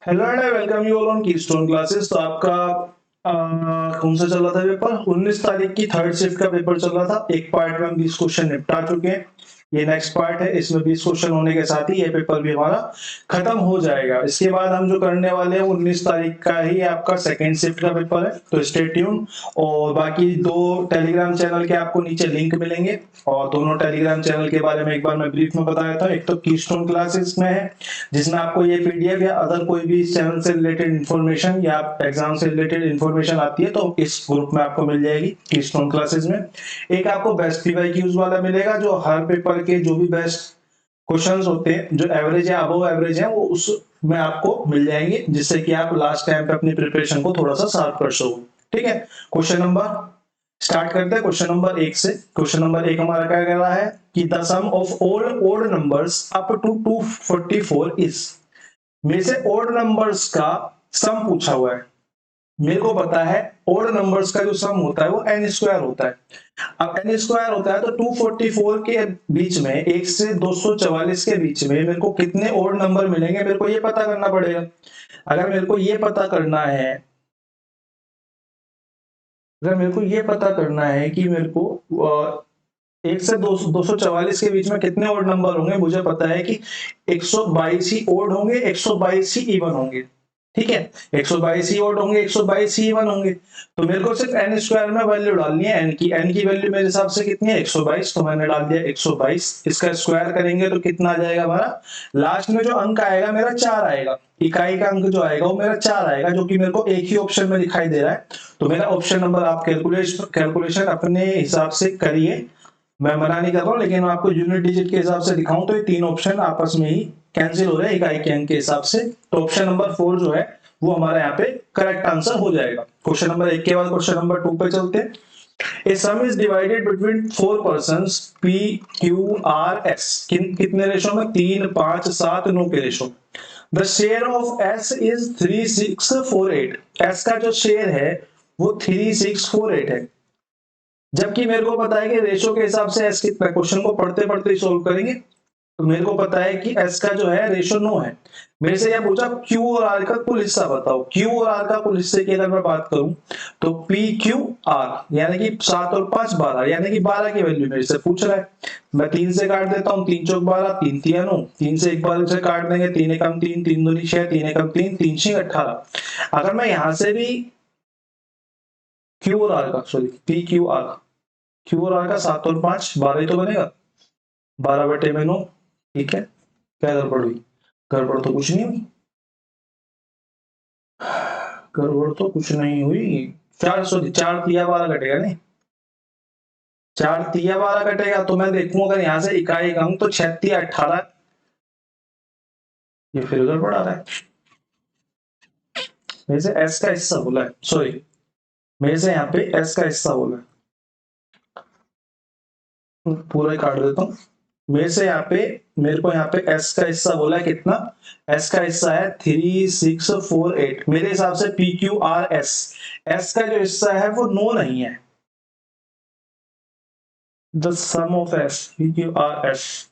Hello and I welcome you all on keystone classes. तो आपका कौन सा चल रहा था पेपर? 19 तारीख की थर्ड शिफ्ट का पेपर चल रहा था। एक पार्ट में हम 20 क्वेश्चन निपटा चुके हैं। ये नेक्स्ट पार्ट है। इसमें 20 क्वेश्चन होने के साथ ही ये पेपर भी हमारा खत्म हो जाएगा। इसके बाद हम जो करने वाले हैं 19 तारीख का ही आपका सेकेंड शिफ्ट का पेपर है, तो स्टे ट्यून। और बाकी दो टेलीग्राम चैनल के आपको नीचे लिंक मिलेंगे, और दोनों टेलीग्राम चैनल के बारे में एक बार मैं ब्रीफ में बता देता हूँ। एक तो कीस्टोन क्लासेस में है, जिसमें आपको ये पीडीएफ या अदर कोई भी चैनल से रिलेटेड इन्फॉर्मेशन या एग्जाम से रिलेटेड इन्फॉर्मेशन आती है तो इस ग्रुप में आपको मिल जाएगी कीस्टोन क्लासेस में। एक आपको बेस्ट पीवाईक्यूज वाला मिलेगा, जो हर पेपर के जो भी बेस्ट क्वेश्चंस होते हैं जो एवरेज या अबव एवरेज है वो उसमें आपको मिल जाएंगे, जिससे कि आप लास्ट टाइम पे अपनी प्रिपरेशन को थोड़ा सा शार्प कर सको। ठीक है, क्वेश्चन नंबर स्टार्ट करते हैं क्वेश्चन नंबर 1 से। क्वेश्चन नंबर 1 हमारा क्या कह रहा है कि the sum of all odd numbers up to 244 is. मेरे से ओड नंबर्स का सम पूछा हुआ है। मेरे को पता है ओड नंबर्स का जो सम होता है वो n स्क्वायर होता है। अब n स्क्वायर होता है तो 244 के बीच में 1 से 244 के बीच में मेरे को कितने ओड नंबर मिलेंगे, मेरे को ये पता करना पड़ेगा। अगर मेरे को ये पता करना है कि मेरे को 1 से 244 के बीच में कितने ओड नंबर होंगे, मुझे पता है कि 122 ही ओड होंगे, 122 ही इवन होंगे। ठीक है, 122 ही ओड होंगे, 122 ही इवन होंगे। तो मेरे को सिर्फ n स्क्वायर में वैल्यू डालनी है। n की वैल्यू मेरे हिसाब से कितनी है? 122। तो मैंने डाल दिया 122। इसका स्क्वायर करेंगे तो कितना आ जाएगा हमारा? लास्ट में जो अंक आएगा मेरा 4 आएगा। इकाई का अंक जो आएगा वो मेरा 4 आएगा, जो कि मेरे को एक ही ऑप्शन में दिखाई दे रहा है। तो मेरा ऑप्शन नंबर आप कैलकुलेशन अपने हिसाब से करिए, मैं मना नहीं कर रहा हूं, लेकिन मैं आपको यूनिट डिजिट के हिसाब से दिखाऊं तो ये तीन ऑप्शन आपस में ही कैंसिल हो रहे हैं इकाई के अंक के हिसाब से। तो ऑप्शन नंबर 4 जो है वो हमारे यहाँ पे करेक्ट आंसर हो जाएगा। क्वेश्चन नंबर 1 के बाद क्वेश्चन नंबर 2 पे चलते हैं। A sum is divided between 4 persons P, Q, R, S। कितने रेशो में? 3, 5, 7, 9 के ratio. The share of S is 3648। S का जो शेयर है वो 3648 है, जबकि मेरे को पता है कि रेशो के हिसाब से एस कितना। क्वेश्चन को पढ़ते पढ़ते ही सोल्व करेंगे। तो मेरे को पता है कि एस का जो है रेशो 9 है। मेरे से यह पूछा क्यू और आर का कुल हिस्सा बताओ। क्यू और आर का कुल हिस्से की अगर मैं बात करूं तो पी क्यू आर यानी कि 7 और 5 12, यानी कि 12 की वैल्यू मेरे से पूछ रहा है। मैं 3 से काट देता हूं, 3 चौक 12, 3 तिया 9, 3 से एक बार से काट देंगे, 3 एकम 3, 3 दूनी 6, 3 एकम 3, 3 6 18। अगर मैं यहां से भी क्यू और आर का पी क्यू आर का 7 और 5 12 ही तो बनेगा, 12/9। ठीक है, क्या गड़बड़ हुई? गड़बड़ तो कुछ नहीं हुई, गड़बड़ तो कुछ नहीं हुई। 4 तिया 12 कटेगा नहीं, 4 तिया 12 कटेगा। तो मैं देखूं अगर यहां से इकाई का अंक तो 6 तिया 18। ये फिर गड़बड़ आ रहा है। मेरे से एस का हिस्सा बोला है, सॉरी मेरे से यहाँ पे एस का हिस्सा बोला है, पूरा ही काट देता हूँ। मेरे से यहाँ पे मेरे को यहाँ पे एस का हिस्सा बोला है कितना? एस का हिस्सा है 3648। मेरे हिसाब से P Q R S, S का जो हिस्सा है वो 9 नहीं है। The sum of S P Q R S,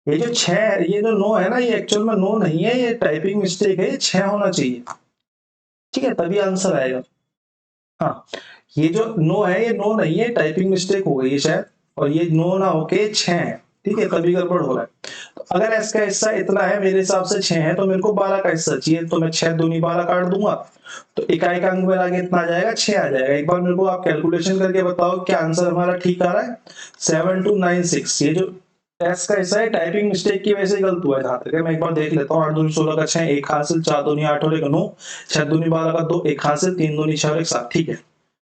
ये जो 6 है, ये जो 9 है ना, ये एक्चुअल में 9 नहीं है, ये टाइपिंग मिस्टेक है, ये 6 होना चाहिए। ठीक है, तभी आंसर आएगा। हाँ, ये जो 9 है ये 9 नहीं है, टाइपिंग मिस्टेक हो गई है शायद, और ये 9 ना होके 6 है। ठीक है, तभी गड़बड़ हो रहा है। तो अगर इसका हिस्सा इतना है, मेरे हिसाब से 6 है, तो मेरे को 12 का हिस्सा चाहिए। तो मैं 6 दूनी 12 काट दूंगा, तो इकाई का अंक मेरा कितना आ जाएगा? 6 आ जाएगा। एक बार मेरे को आप कैलकुलेशन करके बताओ क्या आंसर हमारा ठीक आ रहा है? 7296। ये जो एस का हिस्सा है टाइपिंग मिस्टेक की वजह से गलत हुआ है। जहां तक मैं एक बार देख लेता हूँ। 8 दूनी 16 का 6, 1 हासिल, 4 दूनी 8 और 1 9, 6 दूनी 12 का 2, 1 हासिल, 3 दूनी 6 और 1 7। ठीक है,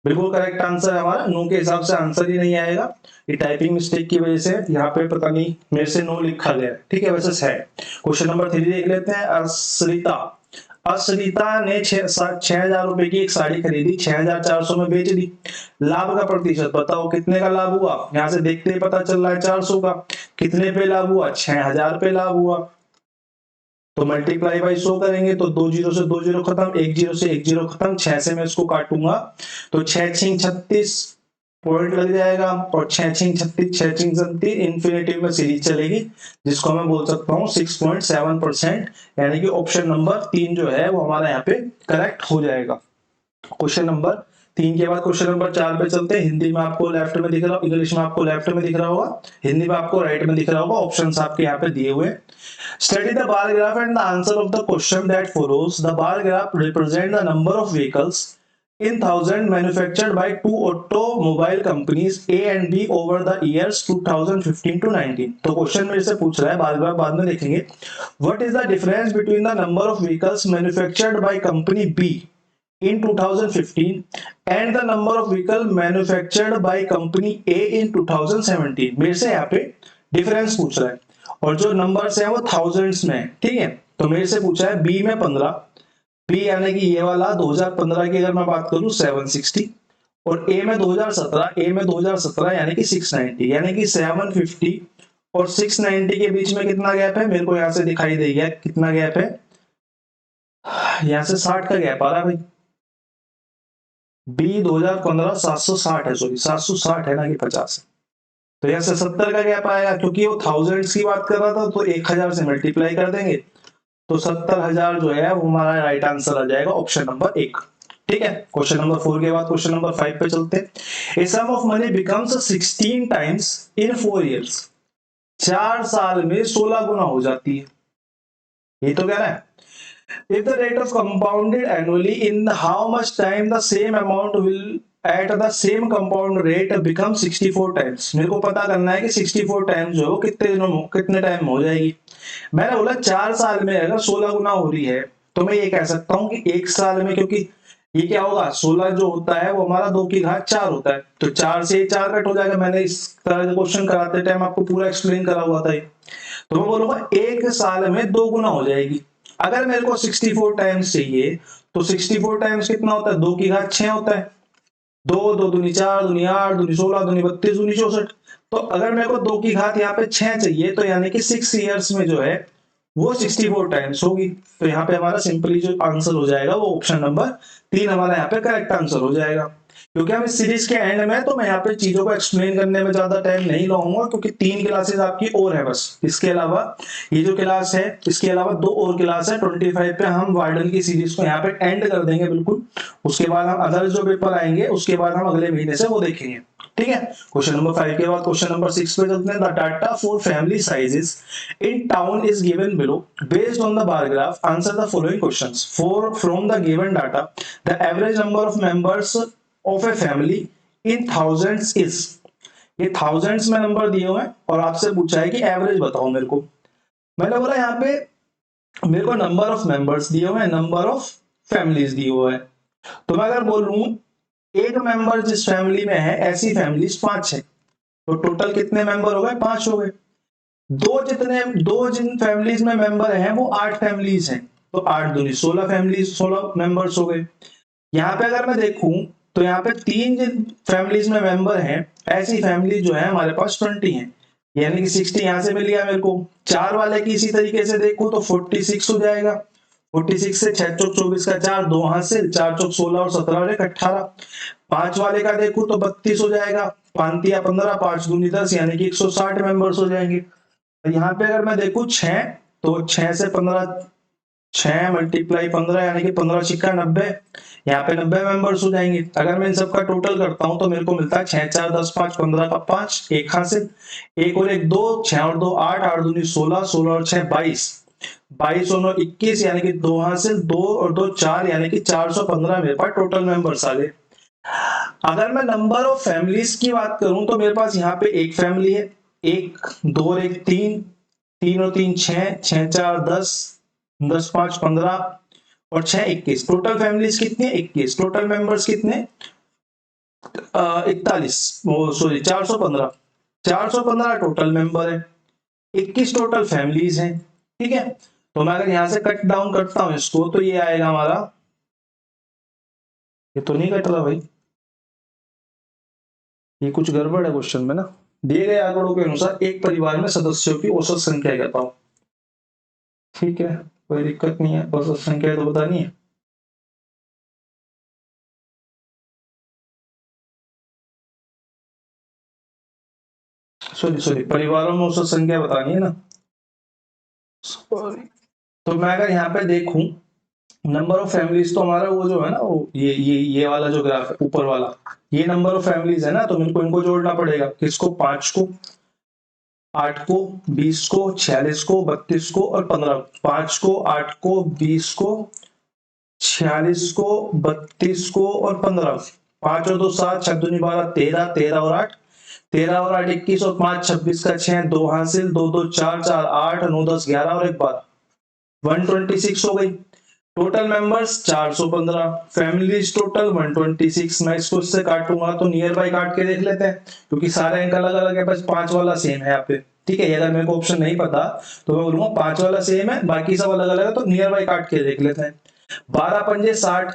बिल्कुल करेक्ट आंसर है हमारा। 9 के हिसाब से आंसर ही नहीं आएगा, ये टाइपिंग मिस्टेक की वजह से यहाँ पे पता नहीं मेरे से 9 लिखा गया है। ठीक है, वैसे है। क्वेश्चन नंबर 3 देख लेते हैं। असरिता ने 6,000 रुपए की एक साड़ी खरीदी, 6,400 में बेच दी। लाभ का प्रतिशत बताओ, कितने का लाभ हुआ? यहाँ से देखते ही पता चल रहा है 400 का। कितने पे लाभ हुआ? 6,000 पे लाभ हुआ। तो मल्टीप्लाई बाई 100 करेंगे तो 2 जीरो से 2 जीरो खत्म, 1 जीरो से 1 जीरो खत्म, 6 से मैं इसको काटूंगा तो 6 6 36, पॉइंट लग जाएगा और 6 6 36 6 6 37 इन्फिनेटिव में सीरीज चलेगी, जिसको मैं बोल सकता हूँ 6.7%, यानी कि ऑप्शन नंबर 3 जो है वो हमारा यहाँ पे करेक्ट हो जाएगा। क्वेश्चन नंबर 3 के बाद क्वेश्चन नंबर 4 पे चलते हैं। हिंदी में आपको लेफ्ट में दिख रहा, इंग्लिश में आपको लेफ्ट में दिख रहा होगा, हिंदी में आपको राइट में दिख रहा होगा, ऑप्शंस आपके यहाँ पे दिए हुए। Study the bar graph and the answer of the question that follows. The bar graph represent the number of vehicles in thousand manufactured by two automobile companies A and B over the years 2015 to 19। तो question मेरे से पूछ रहा है, बाद में देखेंगे। What is the difference between the number of vehicles manufactured by company B in 2015 and the number of vehicles manufactured by company A in 2017? मेरे से यहाँ पे डिफरेंस पूछ रहा है और जो नंबर्स है वो थाउजेंड्स में है, ठीक है। तो मेरे से पूछा है बी में 15, बी यानी कि ये वाला 2015 की अगर मैं बात करूं 760, और ए में 2017 यानी कि 690, यानी कि 750 और 690 के बीच में कितना गैप है मेरे को यहां से दिखाई दे गया, कितना गैप है, यहां से 60 का गैप आ रहा है भाई। बी 2015 760 है, सॉरी 760 है ना कि 50 है, तो यहाँ से 70 का गैप आएगा, क्योंकि वो थाउजेंड्स की बात कर रहा था तो 1000 से मल्टीप्लाई कर देंगे तो 70,000 जो है वो हमारा राइट आंसर आ जाएगा, ऑप्शन नंबर 1। ठीक है, क्वेश्चन नंबर 4 के बाद क्वेश्चन नंबर 5 पे चलते हैं। A sum of money becomes 16 times in 4 years. 4 साल में 16 गुना हो जाती है, ये तो कह रहा है। If the rate of compounded annually, in how much time the same amount will at the same compound rate become 64 times। मेरे को पता करना है कि 64 टाइम्स जो है वो कितने दिनों में, कितने टाइम में हो जाएगी। मैंने बोला 4 साल में अगर 16 गुना हो रही है तो मैं ये कह सकता हूँ कि 1 साल में, क्योंकि ये क्या होगा 16 जो होता है वो हमारा 2 की घात 4 होता है, तो 4 से 4 कट हो जाएगा। मैंने इस तरह का क्वेश्चन कराते टाइम आपको पूरा एक्सप्लेन करा हुआ था। तो मैं बोलूंगा 1 साल में 2 गुना हो जाएगी। अगर मेरे को 64 टाइम्स चाहिए तो 64 टाइम्स कितना होता है, 2 की घात 6 होता है, 2 2 दूनी 4 दूनी 8 दूनी 16 दूनी 32 दूनी 64। तो अगर मेरे को 2 की घात यहाँ पे 6 चाहिए तो यानी कि 6 इयर्स में जो है वो 64 टाइम्स होगी। तो यहाँ पे हमारा सिंपली जो आंसर हो जाएगा वो ऑप्शन नंबर 3 हमारा यहाँ पे करेक्ट आंसर हो जाएगा। क्योंकि हम इस सीरीज के एंड में, तो मैं यहाँ पे चीजों को एक्सप्लेन करने में ज्यादा टाइम नहीं लगाऊंगा, क्योंकि 3 क्लासेस आपकी और है बस। इसके अलावा ये जो क्लास है, इसके अलावा 2 और क्लास है 25 पे, हम वार्डन की सीरीज को यहाँ पे एंड कर देंगे बिल्कुल। उसके बाद हम अदर जो पेपर आएंगे उसके बाद हम अगले महीने से वो देखेंगे, ठीक है। क्वेश्चन नंबर 5 के बाद क्वेश्चन नंबर 6 पे चलते हैं। The data for family sizes in town is given below, based on the bar graph answer the following questions. For from the given data the average number of members of a family in thousands is. ये thousands में number दिए हुए हैं और आपसे पूछा है कि एवरेज बताओ मेरे को। मैंने बोला यहाँ पे मेरे को नंबर ऑफ मेंबर्स दिए हुए हैं, नंबर ऑफ फैमिलीज दिए हुए हैं। तो मैं अगर बोलूं एक मेंबर जिस फैमिली में है ऐसी फैमिलीज 5 है, तो टोटल कितने मेंबर हो गए, 5 हो गए। दो जिन फैमिलीज में मेंबर हैं वो 8 फैमिलीज हैं, तो 8 दूनी 16 फैमिलीज, 16 मेंबर्स हो गए। यहाँ पे अगर मैं देखूं तो यहाँ पे 3 जिन फैमिलीज में मेंबर हैं ऐसी फैमिली जो है हमारे पास 20 है, यानी कि 60 यहाँ से मिल गया मेरे को। 4 वाले की इसी तरीके से देखूं तो 46 हो जाएगा। 46 से 6 चौक 24 का 4, 2 हासिल, 4 चौक 16 और 17 और 18। 5 वाले का देखूं तो 32 हो जाएगा, 5 या 15, 5 दूनी 10, यानी कि 160 मेंबर्स हो जाएंगे। यहाँ पे अगर मैं देखूं 6, तो 6 से 15, 6 मल्टीप्लाई 15 यानी कि 15 छिक्का 90, यहाँ पे 90 मेंबर्स हो जाएंगे। अगर मैं इन सबका टोटल करता हूं तो मेरे को मिलता है 6 4 10 5 15 का 5, एक हासिल, एक और एक 2, 6 और 2 8, 8 दूनी 16, 16 और 6 22, 22 और 9 21, यानी कि 2 हासिल, 2 और 2 4, यानी कि 415 मेरे पास टोटल मेंबर्स आ गए। अगर मैं नंबर ऑफ फैमिलीज की बात करूं तो मेरे पास यहाँ पे एक फैमिली है, 1 2 और 1 3, 3 और 3 6, 6 4 10, 10 5 15 और 6 21। टोटल फैमिलीज कितनी है, 21। टोटल मेंबर्स कितने, 41, सॉरी 415, 415 टोटल मेंबर है, 21 टोटल फैमिलीज हैं, ठीक है। तो मैं अगर यहां से कट डाउन करता हूं इसको तो ये आएगा हमारा, ये तो नहीं कट रहा भाई, ये कुछ गड़बड़ है क्वेश्चन में ना। दिए गए आंकड़ों के अनुसार एक परिवार में सदस्यों की औसत संख्या कहता हूं, ठीक है, कोई दिक्कत नहीं है, औसत संख्या तो बतानी है। सॉरी परिवारों में औसत संख्या बतानी है ना, सॉरी। तो मैं अगर यहाँ पे देखूं नंबर ऑफ फैमिलीज, तो हमारा वो जो है ना, वो ये वाला जो ग्राफ है ऊपर वाला, ये नंबर ऑफ फैमिलीज है ना, तो मेरे को इनको जोड़ना पड़ेगा। किसको? 5 को, 8 को, 20 को, 46 को, 32 को और 15 को। 5 को, 8 को, 20 को, 46 को, 32 को और 15 को। 5 और 2 7, 6 दूनी 12, 13, 13 और 8, 13 और 8 21 और 5 26 का 6, 2 हासिल, 2 2 4 4 8 9 10 11 और 1 12, 126 हो गई। Total members 415, families total 126। मैं इसको इससे काटूंगा तो नियर बाय काट के देख लेते हैं, क्योंकि सारे अंक अलग अलग है, बस 5 वाला सेम है यहाँ पे। ठीक है, अगर मेरे को ऑप्शन नहीं पता तो मैं बोलूंगा 5 वाला सेम है, बाकी सब अलग अलग है, तो नियर बाय काट के देख लेते हैं। 12 पंजे 60,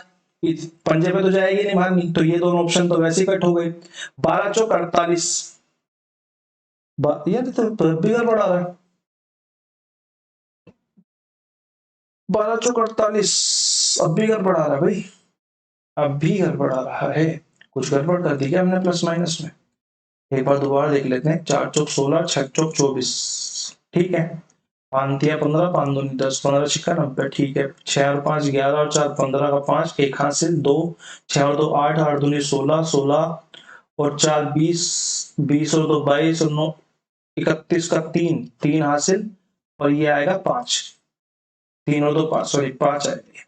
पंजे पे तो जाएगी नहीं मारनी, तो ये दोनों ऑप्शन तो वैसे ही कट हो गए। 12 चौक 48, यार तो भी गड़बड़ आ रहा है। 12 चौक 48, अब भी गड़बड़ आ रहा है भाई, अब भी गड़बड़ आ रहा है। कुछ गड़बड़ कर दी क्या हमने प्लस माइनस में? एक बार दोबारा देख लेते हैं। 4 चौक 16, 6 चौक 24, ठीक है। 5 तिया 15, 5 दूनी 10, 15 छिक्का 90, ठीक है। 6 और 5 11 और 4 15 का 5, एक हासिल 2, 6 और 2 8, 8 दूनी 16, 16 और 4 20, 20 और 2 22 और 9 31 का 3, 3 हासिल और ये आएगा 5, 3 और 2 5, सॉरी 5 आएगा।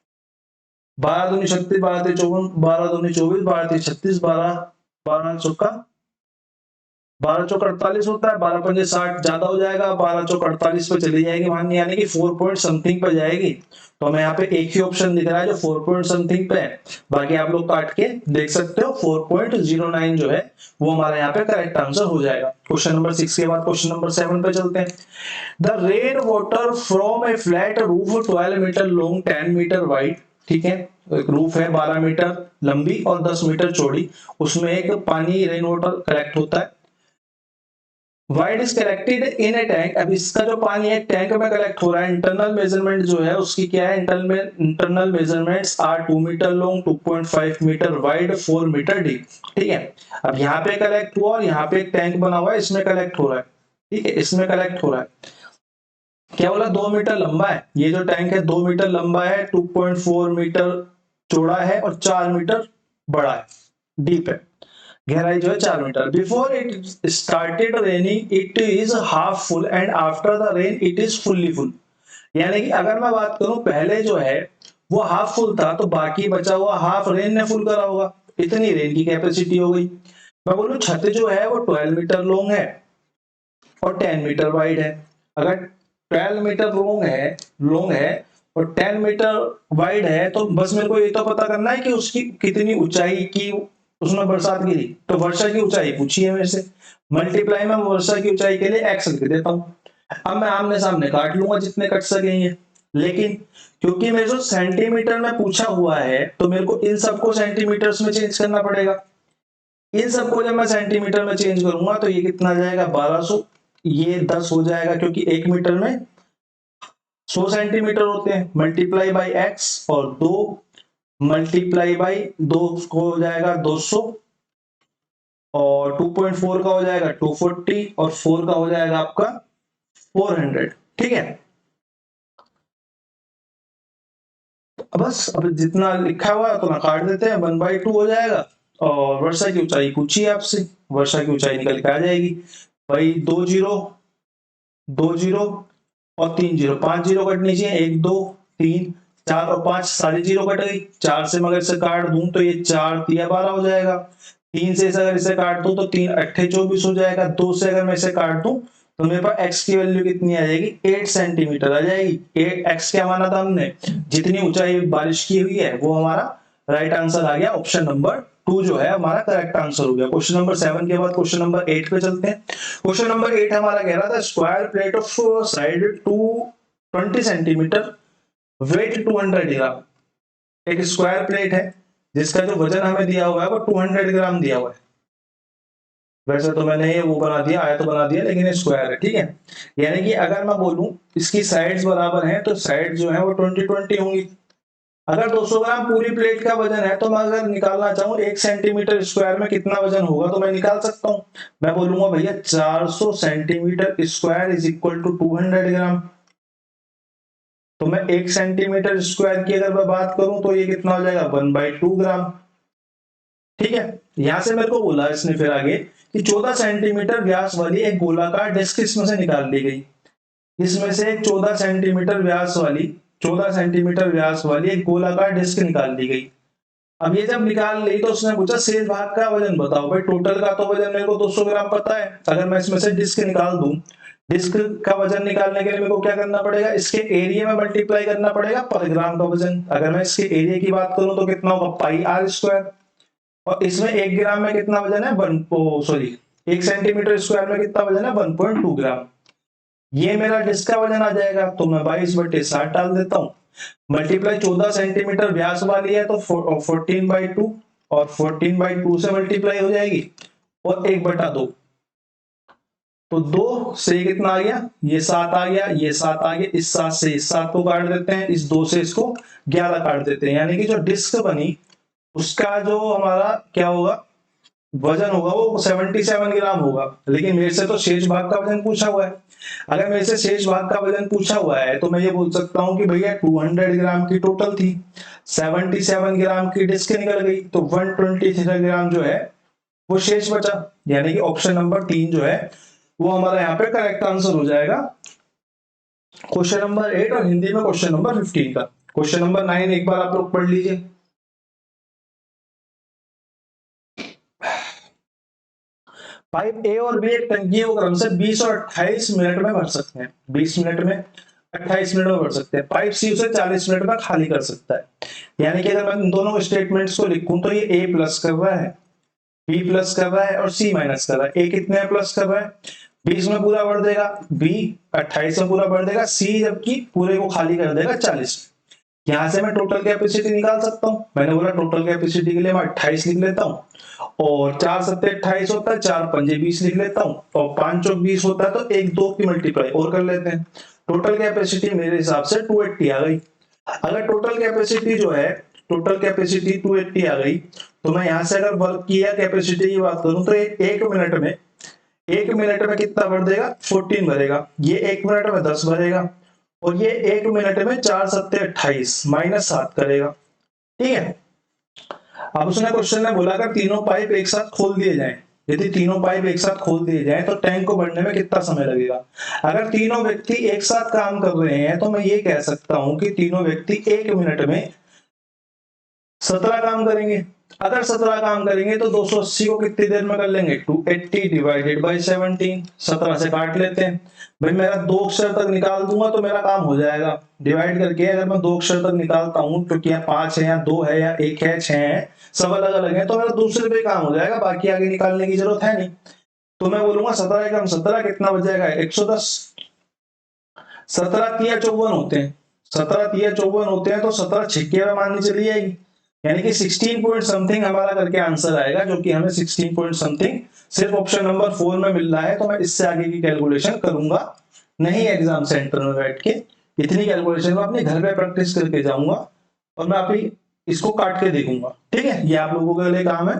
12 दूनी 36, 12 तीन 54, 12 दूनी 24, 12 तीन 36, 12 चौका 12 चौक 48 होता है, 12 पंजे 60 ज्यादा हो जाएगा, 12 चौक 48 पे चली जाएगी माननी, यानी कि 4 पॉइंट समथिंग पे जाएगी। तो हमें यहाँ पे एक ही ऑप्शन दिख रहा है जो 4 पॉइंट समथिंग पे है, बाकी आप लोग काट के देख सकते हो। 4.09 जो है वो हमारे यहाँ पे करेक्ट आंसर हो जाएगा। क्वेश्चन नंबर 6 के बाद क्वेश्चन नंबर 7 पे चलते हैं। The rain water from a flat roof 12 metre long 10 metre wide, ठीक है, एक रूफ है 12 मीटर लंबी और 10 मीटर चौड़ी, उसमें एक पानी रेन वाटर कलेक्ट होता है। Wide is collected in A tank, अब इसका जो पानी है टैंक में कलेक्ट हो रहा है। इंटरनल मेजरमेंट जो है उसकी क्या है? Internal measurements are 2 metre long, 2.5 metre wide, 4 metre deep, ठीक है। अब यहाँ पे कलेक्ट हुआ और यहाँ पे एक टैंक बना हुआ है, इसमें कलेक्ट हो रहा है, ठीक है, इसमें कलेक्ट हो रहा है। क्या बोला? 2 मीटर लंबा है ये जो टैंक है, 2 मीटर लंबा है, 2.4 मीटर चौड़ा है और 4 मीटर बड़ा है, डीप है, गहराई जो है 4 metre. Before it started raining it is half full and after the rain it is fully full. यानी कि अगर मैं बात करूं पहले जो है वो हाफ फुल था, तो बाकी बचा हुआ हाफ रेन ने फुल करा होगा, इतनी रेन की कैपेसिटी हो गई। मैं बोलूं छत जो है वो 12 मीटर लॉन्ग है और 10 मीटर वाइड है। अगर 12 मीटर लॉन्ग है और 10 मीटर वाइड है, तो बस मेरे को ये तो पता करना है कि उसकी कितनी ऊंचाई की उसमें बरसात गिरी। तो वर्षा की ऊंचाई पूछी है मेरे से, मल्टीप्लाई में वर्षा की ऊंचाई के लिए एक्स लिख देता हूं। अब मैं आमने सामने काट लूंगा जितने कट सकेंगे, लेकिन क्योंकि मेरे को सेंटीमीटर में पूछा हुआ है तो मेरे को इन सबको सेंटीमीटर्स में चेंज करना पड़ेगा। इन सबको जब मैं सेंटीमीटर में चेंज करूंगा तो ये कितना जाएगा? 1200, ये 10 हो जाएगा क्योंकि 1 मीटर में 100 सेंटीमीटर होते हैं, मल्टीप्लाई बाई एक्स, और 2 मल्टीप्लाई बाई 2 को हो जाएगा 200, और 2.4 का हो जाएगा 240 और 4 का हो जाएगा आपका 400, ठीक है। बस अब जितना लिखा हुआ है तो ना काट देते हैं, 1/2 हो जाएगा। और वर्षा की ऊंचाई पूछी है आपसे, वर्षा की ऊंचाई निकल के आ जाएगी भाई, 2 जीरो 2 जीरो और 3 जीरो, 5 जीरो कटनी चाहिए, 1 2 3 4 और 5 सारी जीरो कट गई। 4 से मगर से काट दूं तो ये 4 तिया 12 हो जाएगा। 3 से अगर इसे काट दूं तो 3 अट्ठे 24 हो जाएगा। 2 से अगर मैं इसे काट दूं तो मेरे पास x की वैल्यू कितनी आ जाएगी? 8 सेंटीमीटर आ जाएगी। 8x क्या माना था हमने? जितनी ऊंचाई बारिश की हुई है वो हमारा राइट आंसर आ गया। ऑप्शन नंबर 2 जो है हमारा करेक्ट आंसर हो गया। क्वेश्चन नंबर 7 के बाद क्वेश्चन नंबर 8 पे चलते हैं। क्वेश्चन नंबर 8 हमारा कह रहा था square plate of side 220 centimetre, weight 200 gram. एक स्क्वायर प्लेट है जिसका जो वजन हमें दिया हुआ है वो 200 ग्राम दिया हुआ है। वैसे तो मैंने ये वो बना दिया, आया तो बना दिया, लेकिन ये स्क्वायर है, ठीक है। यानी कि अगर मैं बोलूं इसकी साइड्स बराबर हैं तो साइड जो है वो 20-20 होंगी, अगर 200 ग्राम पूरी प्लेट का वजन है तो मैं अगर निकालना चाहूँ 1 सेंटीमीटर स्क्वायर में कितना वजन होगा तो मैं निकाल सकता हूँ। मैं बोलूंगा भैया 400 centimetre square is equal to 200 gram. तो मैं 1 सेंटीमीटर स्क्वायर की अगर मैं बात करूं तो ये कितना हो जाएगा 1/2 ग्राम। ठीक है, यहां से मेरे को बोला इसने फिर आगे कि 14 सेंटीमीटर व्यास वाली एक गोलाकार डिस्क इसमें से निकाल ली गई। इसमें से एक 14 सेंटीमीटर व्यास वाली एक गोलाकार डिस्क निकाल दी गई। अब ये जब निकाल ली तो उसने पूछा शेष भाग का वजन बताओ। भाई टोटल का तो वजन मेरे को 200 ग्राम पता है। अगर मैं इसमें से डिस्क निकाल दूं, डिस्क का वजन निकालने के लिए मेरे को क्या करना पड़ेगा, इसके एरिया में मल्टीप्लाई करना पड़ेगा पर ग्राम का वजन। अगर मैं इसके एरिया की बात करूं तो कितना होगा पाई आर स्क्वायर। और इसमें 1 ग्राम में कितना वजन है 1 सेंटीमीटर स्क्वायर में कितना वजन है 1.2 ग्राम। ये मेरा डिस्क का वजन आ जाएगा। तो मैं 22/60 डाल देता हूँ। मल्टीप्लाई 14 सेंटीमीटर व्यास वाली है तो 14/2 और 14/2 से मल्टीप्लाई हो जाएगी और 1/2। तो 2 से कितना आ गया, ये 7 आ गया, ये 7 आ गया। इस 7 से इस 7 को काट देते हैं, इस 2 से इसको 11 काट देते हैं। यानी कि जो डिस्क बनी उसका जो हमारा क्या होगा वजन होगा वो 77 ग्राम होगा। लेकिन मेरे से तो शेष भाग का वजन पूछा हुआ है। अगर मेरे से शेष भाग का वजन पूछा हुआ है तो मैं ये बोल सकता हूं कि भैया 200 ग्राम की टोटल थी, 77 ग्राम की डिस्क निकल गई, तो 123 ग्राम जो है वो शेष बचा। यानी कि ऑप्शन नंबर 3 जो है वो हमारा यहाँ पे करेक्ट आंसर हो जाएगा क्वेश्चन नंबर 8 और हिंदी में क्वेश्चन नंबर 15 का। क्वेश्चन नंबर 9 एक बार आप लोग पढ़ लीजिए। पाइप ए और बी एक टंकी को क्रम से 20 और 28 मिनट में भर सकते हैं। 20 मिनट में 28 मिनट में भर सकते हैं। पाइप सी उसे 40 मिनट में खाली कर सकता है। यानी कि अगर मैं इन दोनों स्टेटमेंट्स को लिखूं तो ये ए प्लस कर रहा है, बी प्लस कर रहा है और सी माइनस कर रहा है। ए कितने प्लस कर रहा है 20 में पूरा भर देगा, बी 28 में पूरा भर देगा, सी जबकि पूरे को खाली कर देगा 40। यहां से मैं टोटल कैपेसिटी निकाल सकता हूं। मैंने बोला टोटल कैपेसिटी के लिए मैं 28 लिख लेता हूं और 4 7 28 होता है, 4 5 20 लिख लेता हूं और 5 चौक 20 होता है तो 1 2 की मल्टीप्लाई और कर लेते हैं। टोटल कैपेसिटी मेरे हिसाब से 280 आ गई। अगर टोटल कैपेसिटी जो है टोटल कैपेसिटी 280 आ गई तो मैं यहां से अगर वर्क किया कैपेसिटी की बात करूं तो एक मिनट में कितना भर देगा 14 भरेगा। ये 1 मिनट में 10 भरेगा और ये 1 मिनट में 4 7 28 माइनस 7 करेगा। ठीक है, अब उसने क्वेश्चन में बोला अगर तीनों पाइप एक साथ खोल दिए जाएं, यदि तीनों पाइप एक साथ खोल दिए जाएं तो टैंक को भरने में कितना समय लगेगा। अगर तीनों व्यक्ति एक साथ काम कर रहे हैं तो मैं ये कह सकता हूं कि तीनों व्यक्ति 1 मिनट में 17 काम करेंगे। अगर 17 काम करेंगे तो 280 को कितनी देर में कर लेंगे 280 डिवाइडेड बाई 17। 17 से काट लेते हैं। भाई मेरा 2 अक्षर तक निकाल दूंगा तो मेरा काम हो जाएगा। डिवाइड करके अगर मैं 2 अक्षर तक निकालता हूं क्योंकि यहाँ 5 है या 2 है या 1 है 6 है सब अलग अलग है तो मेरा दूसरे पे काम हो जाएगा, बाकी आगे निकालने की जरूरत है नहीं। तो मैं बोलूंगा 17 एकम 17 कितना बच जाएगा 110। 17 तिया 54 होते हैं, 17 तिया 54 होते हैं तो 17 छिक्के में माननी चली जाएगी। यानी कि 16 पॉइंट समथिंग हमारा करके आंसर आएगा जो कि हमें 16 पॉइंट समथिंग सिर्फ ऑप्शन नंबर 4 में मिल रहा है। तो मैं इससे आगे की कैलकुलेशन करूंगा नहीं एग्जाम सेंटर में बैठ के। इतनी कैलकुलेशन में अपने घर पे प्रैक्टिस करके जाऊंगा और मैं अभी इसको काट के देखूंगा। ठीक है, ये आप लोगों के लिए काम है।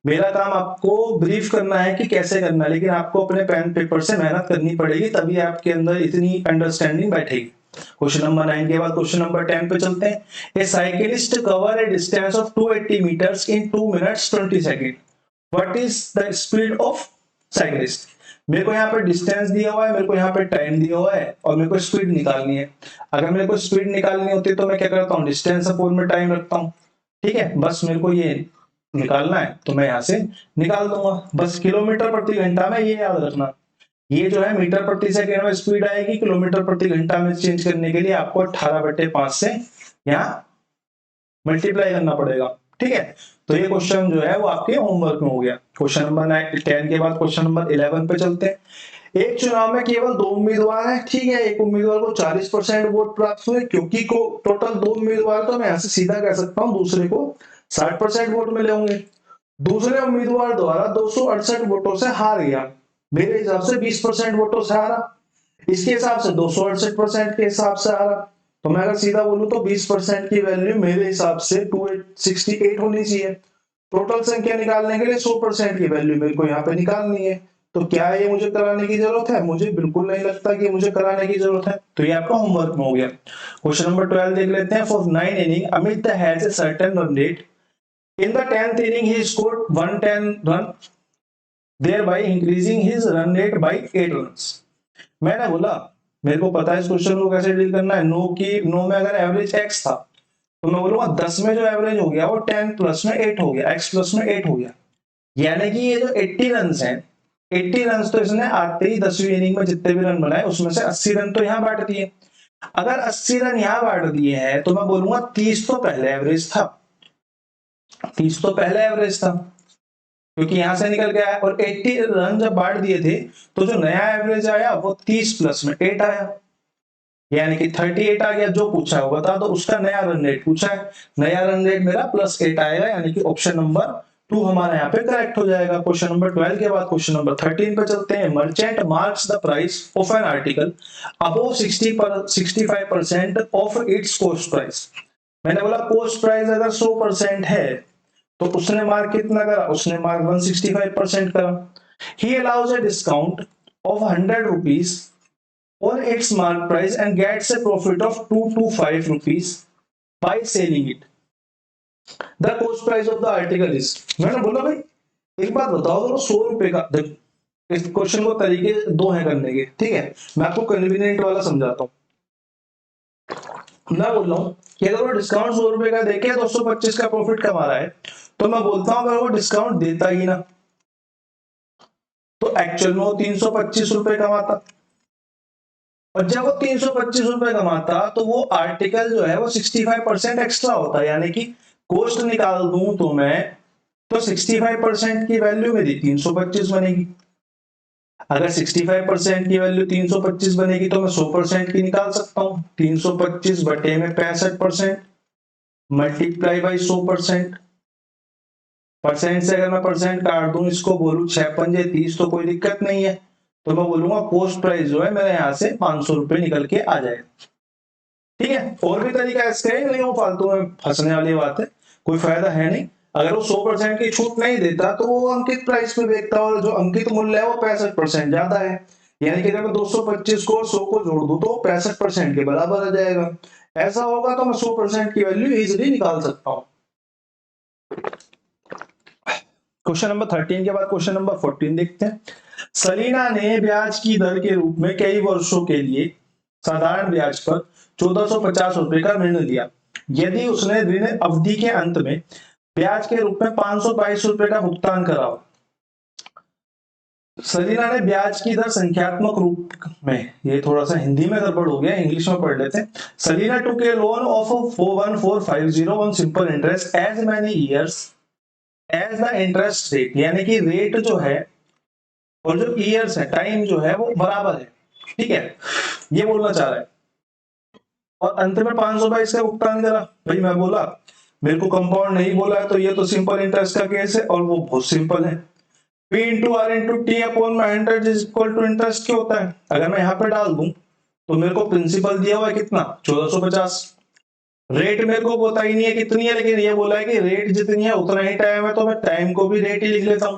मेरा काम आपको ब्रीफ करना है कि कैसे करना है, लेकिन आपको अपने पेन पेपर से मेहनत करनी पड़ेगी तभी आपके अंदर इतनी अंडरस्टैंडिंग बैठेगी। क्वेश्चन नंबर 9 के बाद क्वेश्चन नंबर 10 पे चलते हैं। A cyclist cover a distance of 280 metres in 2 minutes 20 second. What is the speed of cyclist. मेरे को यहाँ पे डिस्टेंस दिया हुआ है, मेरे को यहाँ पे टाइम दिया हुआ है और मेरे को स्पीड निकालनी है। अगर मेरे को स्पीड निकालनी होती है तो मैं क्या करता हूँ डिस्टेंस अपोन में टाइम रखता हूँ। ठीक है, बस मेरे को ये निकालना है तो मैं यहाँ से निकाल दूंगा। बस किलोमीटर प्रति घंटा में ये याद रखना, ये जो है मीटर प्रति सेकंड में स्पीड आएगी, किलोमीटर प्रति घंटा में चेंज करने के लिए आपको 18/5 से यहाँ मल्टीप्लाई करना पड़ेगा। ठीक है, तो ये क्वेश्चन जो है वो आपके होमवर्क में हो गया। क्वेश्चन नंबर 10 के बाद क्वेश्चन नंबर 11 पे चलते हैं। एक चुनाव में केवल 2 उम्मीदवार हैं। ठीक है, एक उम्मीदवार को 40% वोट प्राप्त हुए क्योंकि को टोटल 2 उम्मीदवार, तो मैं यहाँ से सीधा कह सकता हूँ दूसरे को 60% वोट मिले होंगे। दूसरे उम्मीदवार द्वारा 268 वोटों से हार गया। मेरे हिसाब से 20% वोटों से हारा, इसके हिसाब से 268% के हिसाब से हारा। तो मैं अगर सीधा बोलूं तो 20% की वैल्यू मेरे हिसाब से 268 होनी चाहिए। टोटल संख्या निकालने के लिए 100% की वैल्यू मेरे को यहाँ पे निकालनी है। तो क्या ये मुझे कराने की जरूरत है? मुझे बिल्कुल नहीं लगता कि मुझे कराने की जरूरत है। तो ये आपका होमवर्क में हो गया। क्वेश्चन नंबर 12 देख लेते हैं। For 9 inning Amit has a certain run rate. In the 10th inning he scored 110 run, thereby increasing his run rate by 8 runs. मैंने बोला मेरे को पता है इस क्वेश्चन को कैसे डील करना है। नो में अगर एवरेज x था तो मैं बोलूंगा 10 में जो एवरेज हो गया वो 10 प्लस में 8 हो गया, x प्लस में 8 हो गया। यानी कि ये जो 80 रन हैं, 80 रन तो इसने आते ही 10वीं इनिंग में जितने भी रन बनाए उसमें से 80 रन तो यहाँ बांट दिए। अगर 80 रन यहाँ बांट दिए हैं तो मैं बोलूंगा 30 तो पहले एवरेज था, 30 तो पहले एवरेज था क्योंकि यहां से निकल गया है। और 80 रन जब बांट दिए थे तो जो नया एवरेज आया वो 30 प्लस में 8 आया, यानी कि 38 आ गया। जो पूछा है बता दो, उसका नया रन रेट पूछा है, नया रन रेट मेरा +8 आएगा, यानी कि ऑप्शन नंबर 2 हमारा यहाँ पे करेक्ट हो जाएगा। क्वेश्चन नंबर 12 के बाद क्वेश्चन नंबर 13 पे चलते हैं। Merchant marks the price of an article above 65% of its cost price. मैंने बोला कॉस्ट प्राइस अगर 100% है तो उसने मार्क कितना करा? उसने मार्क 165% करा। ही allows a discount of 100 rupees on its mark price and gets a profit of 225 rupees by selling it. The cost price of the article is, मैंने बोला भाई एक बात बताओ, तो 100 रुपए का, इस क्वेश्चन को तरीके दो हैं करने के, ठीक है, मैं आपको कन्वीनियंट वाला समझाता हूँ। मैं बोल रहा हूँ कि अगर वो डिस्काउंट 100 रुपए का देके 225 का प्रॉफिट कमा रहा है तो मैं बोलता हूँ अगर वो डिस्काउंट देता ही ना तो एक्चुअल में वो 325 रुपए कमाता। और जब वो 325 रुपए कमाता तो वो आर्टिकल जो है वो 65% एक्स्ट्रा होता है, यानी कि कॉस्ट निकाल दूं तो मैं तो 65% की वैल्यू मेरी 325 बनेगी। अगर 65% की वैल्यू 325 बनेगी तो मैं 100% की निकाल सकता हूं। 325 बटे में 65% मल्टीप्लाई बाई 100%। परसेंट से अगर मैं परसेंट काट दूं, इसको बोलूं 6 पंजे 30 तो कोई दिक्कत नहीं है। तो मैं बोलूंगा कॉस्ट प्राइस जो है मेरे यहाँ से 500 रुपए निकल के आ जाएगा। ठीक है, और भी तरीका इसका है, नहीं वो फालतू में फंसने वाली बात है, कोई फायदा है नहीं। अगर वो 100% की छूट नहीं देता तो वो अंकित प्राइस पे बेचता, और जो अंकित मूल्य है वो 65% ज्यादा है, यानी कि अगर मैं 225 को 100 को जोड़ दूं तो 65% के बराबर आ जाएगा। ऐसा होगा तो मैं 100% की वैल्यू इजीली निकाल सकता हूं। क्वेश्चन नंबर 13 के बाद क्वेश्चन नंबर 14 देखते हैं। सलीना ने ब्याज की दर के रूप में कई वर्षों के लिए साधारण ब्याज पर 1450 रुपए का ऋण लिया। यदि उसने ऋण अवधि के अंत में ब्याज के रूप में 522 रुपए का भुगतान करा हो। सलीना ने ब्याज की दर संख्यात्मक रूप में, ये थोड़ा सा हिंदी में गड़बड़ हो गया, इंग्लिश में पढ़ लेते हैं। Salina took a loan of 41450 on simple interest as many years as the interest rate, यानी कि रेट जो है और जो ईयर्स है, टाइम जो है वो बराबर है। ठीक है, ये बोलना चाह रहा है। और अंत में 522 का भुगतान करा। भाई मैं बोला मेरे को कंपाउंड नहीं बोला है तो ये तो सिंपल इंटरेस्ट का केस है और वो बहुत सिंपल है। P into R into T upon 100 is equal to interest क्या होता है। अगर मैं यहाँ पे डाल दूं तो मेरे को प्रिंसिपल दिया हुआ है कितना, 1450। रेट मेरे को पता ही नहीं है कितनी है, लेकिन ये बोला है कि रेट जितनी है उतना ही टाइम है, तो मैं टाइम को भी रेट ही लिख लेता हूं।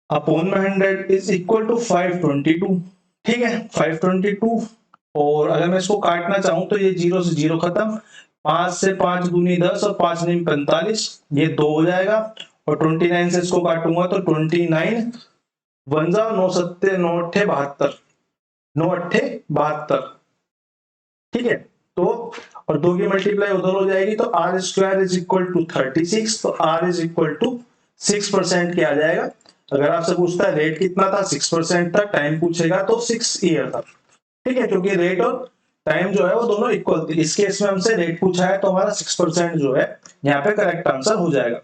Upon 100 is equal to 522। ठीक है, 522। और अगर मैं इसको काटना चाहूं तो ये 0 से 0 खत्म, 5 से 5 दूनी 10 और 5 नहीं 45, ये 2 हो जाएगा। और 29 से इसको काटूंगा तो 29 वंजा 9 सत्ते 9 अट्ठे 72, 9 अट्ठे 72। ठीक है, तो और 2 की मल्टीप्लाई उधर हो जाएगी तो R square is equal to 36, तो आर इज इक्वल टू 6% के आ जाएगा। अगर आपसे पूछता है रेट कितना था, 6% था, टाइम पूछेगा तो 6 ईयर था। ठीक है, क्योंकि रेट और टाइम जो है वो दोनों इक्वल थे। इस केस में हमसे रेट पूछा है तो हमारा 6% जो है यहाँ पे करेक्ट आंसर हो जाएगा।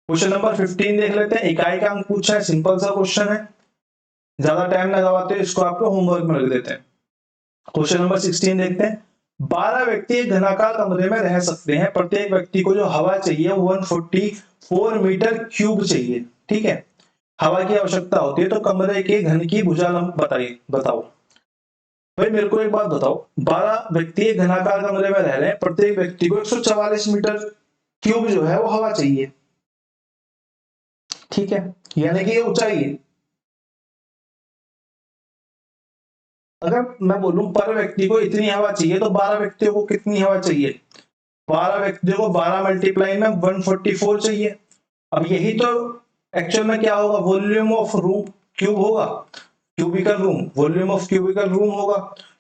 क्वेश्चन नंबर 15 देख लेते हैं। इकाई का अंक पूछा है, सिंपल सा क्वेश्चन है, ज्यादा टाइम लगाते इसको आपको होमवर्क में रख देते हैं। क्वेश्चन नंबर 16 देखते हैं। 12 व्यक्ति एक घनाकार कमरे में रह सकते हैं। प्रत्येक व्यक्ति को जो हवा चाहिए 144 मीटर क्यूब चाहिए। ठीक है, हवा की आवश्यकता होती है, तो कमरे के घन की भुजा बताइए, बताओ। भाई मेरे को एक बात बताओ, 12 व्यक्ति एक घनाकार कमरे में रह रहे हैं, प्रत्येक व्यक्ति को 144 मीटर क्यूब जो है वो हवा चाहिए, ठीक है, यानी कि ये ऊंचाई है। अगर मैं बोलूं पर व्यक्ति को इतनी हवा चाहिए तो 12 व्यक्तियों को कितनी हवा चाहिए? 12 व्यक्तियों को 12 मल्टीप्लाई में 144 चाहिए। अब यही तो एक्चुअल में क्या होगा, वॉल्यूम ऑफ रूम क्यूब होगा, cubical room, volume of cubical room होगा।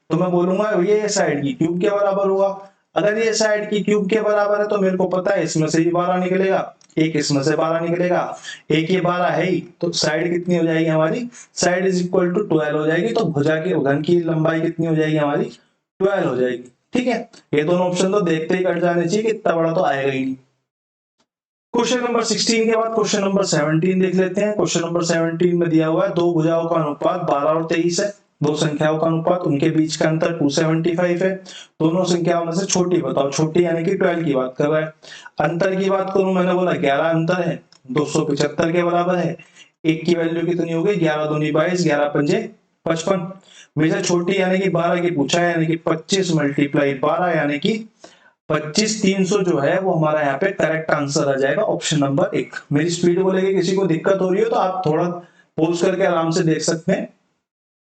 तो मैं बोलूंगा ये साइड की क्यूब के बराबर होगा। अगर ये साइड की क्यूब के बराबर है तो मेरे को पता है इसमें से भी 12 निकलेगा, एक इसमें से 12 निकलेगा, एक ये 12 है ही, तो साइड कितनी हो जाएगी हमारी, साइड इज इक्वल टू 12 हो जाएगी। तो भुजा के घन की लंबाई कितनी हो जाएगी हमारी, 12 हो जाएगी। ठीक है, ये दोनों ऑप्शन तो देखते ही कट जाने चाहिए कि इतना बड़ा तो आएगा ही नहीं। क्वेश्चन नंबर 16 के बाद क्वेश्चन नंबर 17 देख लेते हैं। क्वेश्चन नंबर 17 में दिया हुआ है दो भुजाओं का अनुपात 12 और 23 है, दो संख्याओं का अनुपात, उनके बीच का अंतर 275 है, दोनों संख्याओं में से छोटी बताओ। छोटी यानी कि 12 की बात कर रहा है। अंतर की बात करूं, मैंने बोला 11 अंतर है, 275 के बराबर है। एक की वैल्यू कितनी हो गई, 11 दूनी 22, 11 पंजे 55 में से छोटी यानी कि 12 की पूछा है, यानी कि 25 मल्टीप्लाई 12 यानी कि 25,300 जो है वो हमारा यहाँ पे करेक्ट आंसर आ जाएगा, ऑप्शन नंबर 1। मेरी स्पीड को लेके किसी को दिक्कत हो रही हो तो आप थोड़ा पॉज करके आराम से देख सकते हैं,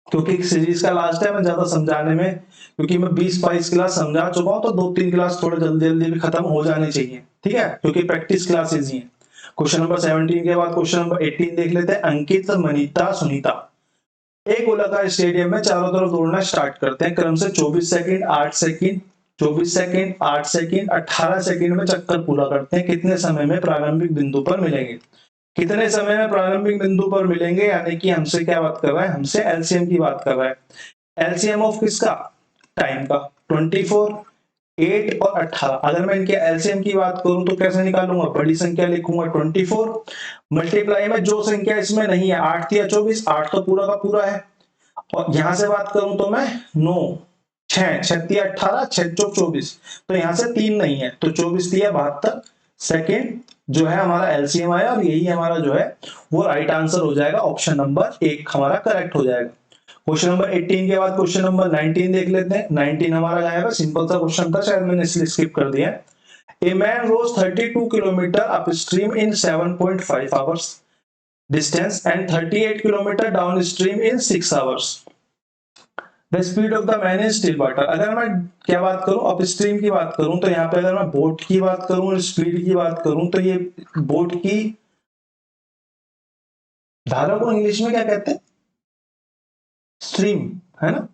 क्योंकि सीरीज का लास्ट है, मैं ज्यादा समझाने में, क्योंकि मैं 20-22 क्लास समझा चुका हूं तो 2-3 क्लास थोड़ा जल्दी जल्दी भी खत्म हो जानी चाहिए, ठीक है, क्योंकि प्रैक्टिस क्लासेस ही है। क्वेश्चन नंबर 17 के बाद क्वेश्चन नंबर 18 देख लेते हैं। अंकित, मनीता, सुनीता एक गोलाकार स्टेडियम में चारों तरफ दौड़ना स्टार्ट करते हैं, क्रम से 24 second, 8 second, 24 second, 8 second, 18 second में चक्कर पूरा करते हैं। कितने समय में प्रारंभिक बिंदु पर मिलेंगे? कितने समय में प्रारंभिक बिंदु पर मिलेंगे, यानी कि हमसे क्या बात कर रहा है, हमसे एलसीएम की बात कर रहा है। एलसीएम ऑफ किसका, टाइम का। 24, 8 और 18, अगर मैं इनके एलसीएम की बात करूं तो कैसे निकालूंगा, बड़ी संख्या लिखूंगा 24 मल्टीप्लाई में जो संख्या इसमें नहीं है 8 या 24, 8 तो पूरा का पूरा है, और यहां से बात करूं तो मैं 9, 6, 6 18, 6 चौक 24, तो यहां से 3 नहीं है, तो 24 दिया 72 सेकेंड जो है हमारा एलसीएम आया, और यही हमारा जो है वो राइट आंसर हो जाएगा, ऑप्शन नंबर 1 हमारा करेक्ट हो जाएगा। क्वेश्चन नंबर 18 के बाद क्वेश्चन नंबर 19 देख लेते हैं। 19 हमारा आएगा, सिंपल सा क्वेश्चन था, शायद मैंने इसलिए स्किप कर दिया। A man rows 32 kilometre upstream in 7.5 hours distance and 38 kilometre downstream in 6 hours. The speed of the man is still water. अगर मैं क्या बात करूं, अपस्ट्रीम की बात करूं, तो यहाँ पे अगर मैं बोट की बात करूं, स्पीड की बात करूं, तो ये बोट की धारा को इंग्लिश में क्या कहते हैं, स्ट्रीम, है ना।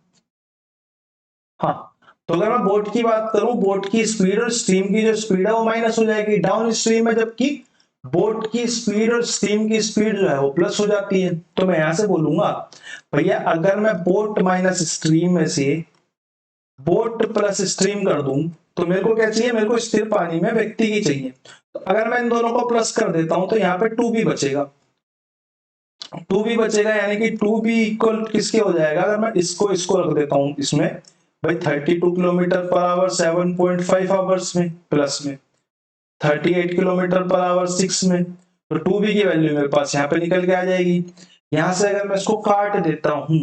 हाँ, तो अगर मैं बोट की बात करूं, बोट की स्पीड और स्ट्रीम की जो स्पीड है वो माइनस हो जाएगी डाउन स्ट्रीम में, जबकि बोट की स्पीड और स्ट्रीम की स्पीड जो है वो प्लस हो जाती है। तो मैं यहां से बोलूंगा भैया, अगर मैं बोट माइनस स्ट्रीम में से बोट प्लस स्ट्रीम कर दूं तो मेरे को क्या चाहिए, मेरे को स्थिर पानी में व्यक्ति की चाहिए। तो अगर मैं इन दोनों को प्लस कर देता हूं तो यहाँ पे 2b बचेगा, 2b बचेगा, यानी कि 2b इक्वल किसके हो जाएगा, अगर मैं इसको इसको रख देता हूं इसमें, भाई 32 किलोमीटर पर आवर 7.5 आवर्स में, प्लस में 38 किलोमीटर पर आवर 6 में, तो 2b की वैल्यू मेरे पास यहाँ पे निकल के आ जाएगी। यहां से अगर मैं इसको काट देता हूं,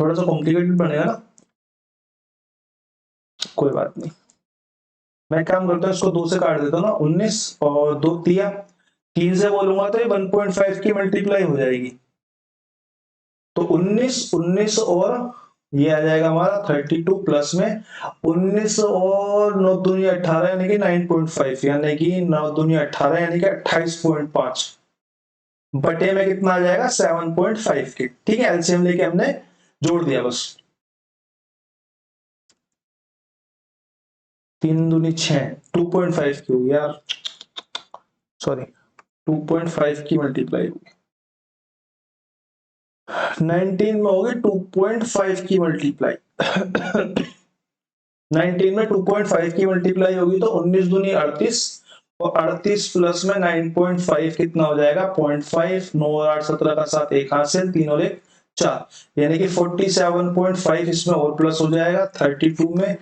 थोड़ा सा कॉम्प्लिकेटेड बनेगा ना, कोई बात नहीं, मैं काम करता हूँ इसको 2 से काट देता हूँ ना, 19 और 2 दिया, 3 से बोलूंगा तो ये 1.5 की मल्टीप्लाई हो जाएगी, तो 19 और ये आ जाएगा हमारा 32 प्लस में 19 और 9 दूनी 18 यानी कि 9.5, यानी कि 9 दूनी 18 यानी कि 28.5 बटे में कितना आ जाएगा 7.5 के, ठीक है, एलसीएम लेके हमने जोड़ दिया बस। 3 दूनी 6, 2.5 की होगी यार, सॉरी 2.5 की मल्टीप्लाई होगी, 19 में होगी 2.5 की मल्टीप्लाई 19 में 2.5 की मल्टीप्लाई होगी तो 19 दूनी 38 और 38 प्लस में 9.5 कितना हो जाएगा 0.5, 9 और 8 17 का 7 एक हासिल, 3 और 1 4, यानी कि 47.5 इसमें और प्लस हो जाएगा 32 में,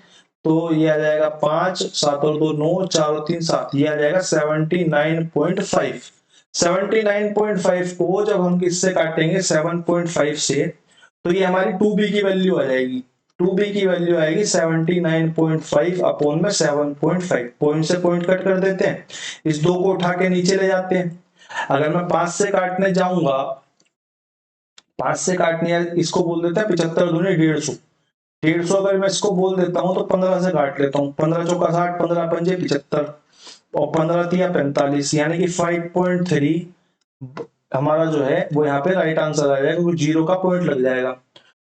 तो ये आ जाएगा 5, 7 और 2 9, 4 और 3 7, ये आ जाएगा 79.5। 79.5 को जब हम किससे काटेंगे 7.5 से, तो ये हमारी 2b की वैल्यू आ जाएगी। 2b की वैल्यू आएगी 79.5 अपॉन में 7.5। पॉइंट से पॉइंट कट कर देते हैं, इस 2 को उठा के नीचे ले जाते हैं। अगर मैं 5 से काटने जाऊंगा, 5 से काटने, इसको बोल देते हैं 75 दूनी 150। 150 अगर मैं इसको बोल देता हूं तो 15 से काट लेता हूं। 15 चौका 60, 15 पंजे 75 और 15 तिया 45, यानी कि 5.3 हमारा जो है वो यहाँ पे राइट आंसर आ जाएगा, क्योंकि 0 का पॉइंट लग जाएगा।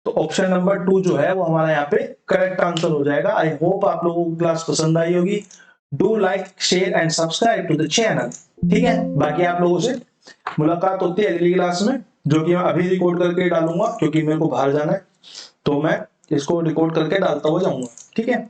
तो ऑप्शन नंबर 2 जो है वो हमारा यहाँ पे करेक्ट आंसर हो जाएगा। आई होप आप लोगों को क्लास पसंद आई होगी। Do like, share and subscribe to the channel. ठीक है, बाकी आप लोगों से मुलाकात होती है अगली क्लास में, जो कि मैं अभी रिकॉर्ड करके डालूंगा, क्योंकि मेरे को बाहर जाना है, तो मैं इसको रिकॉर्ड करके डालता हुआ जाऊंगा। ठीक है।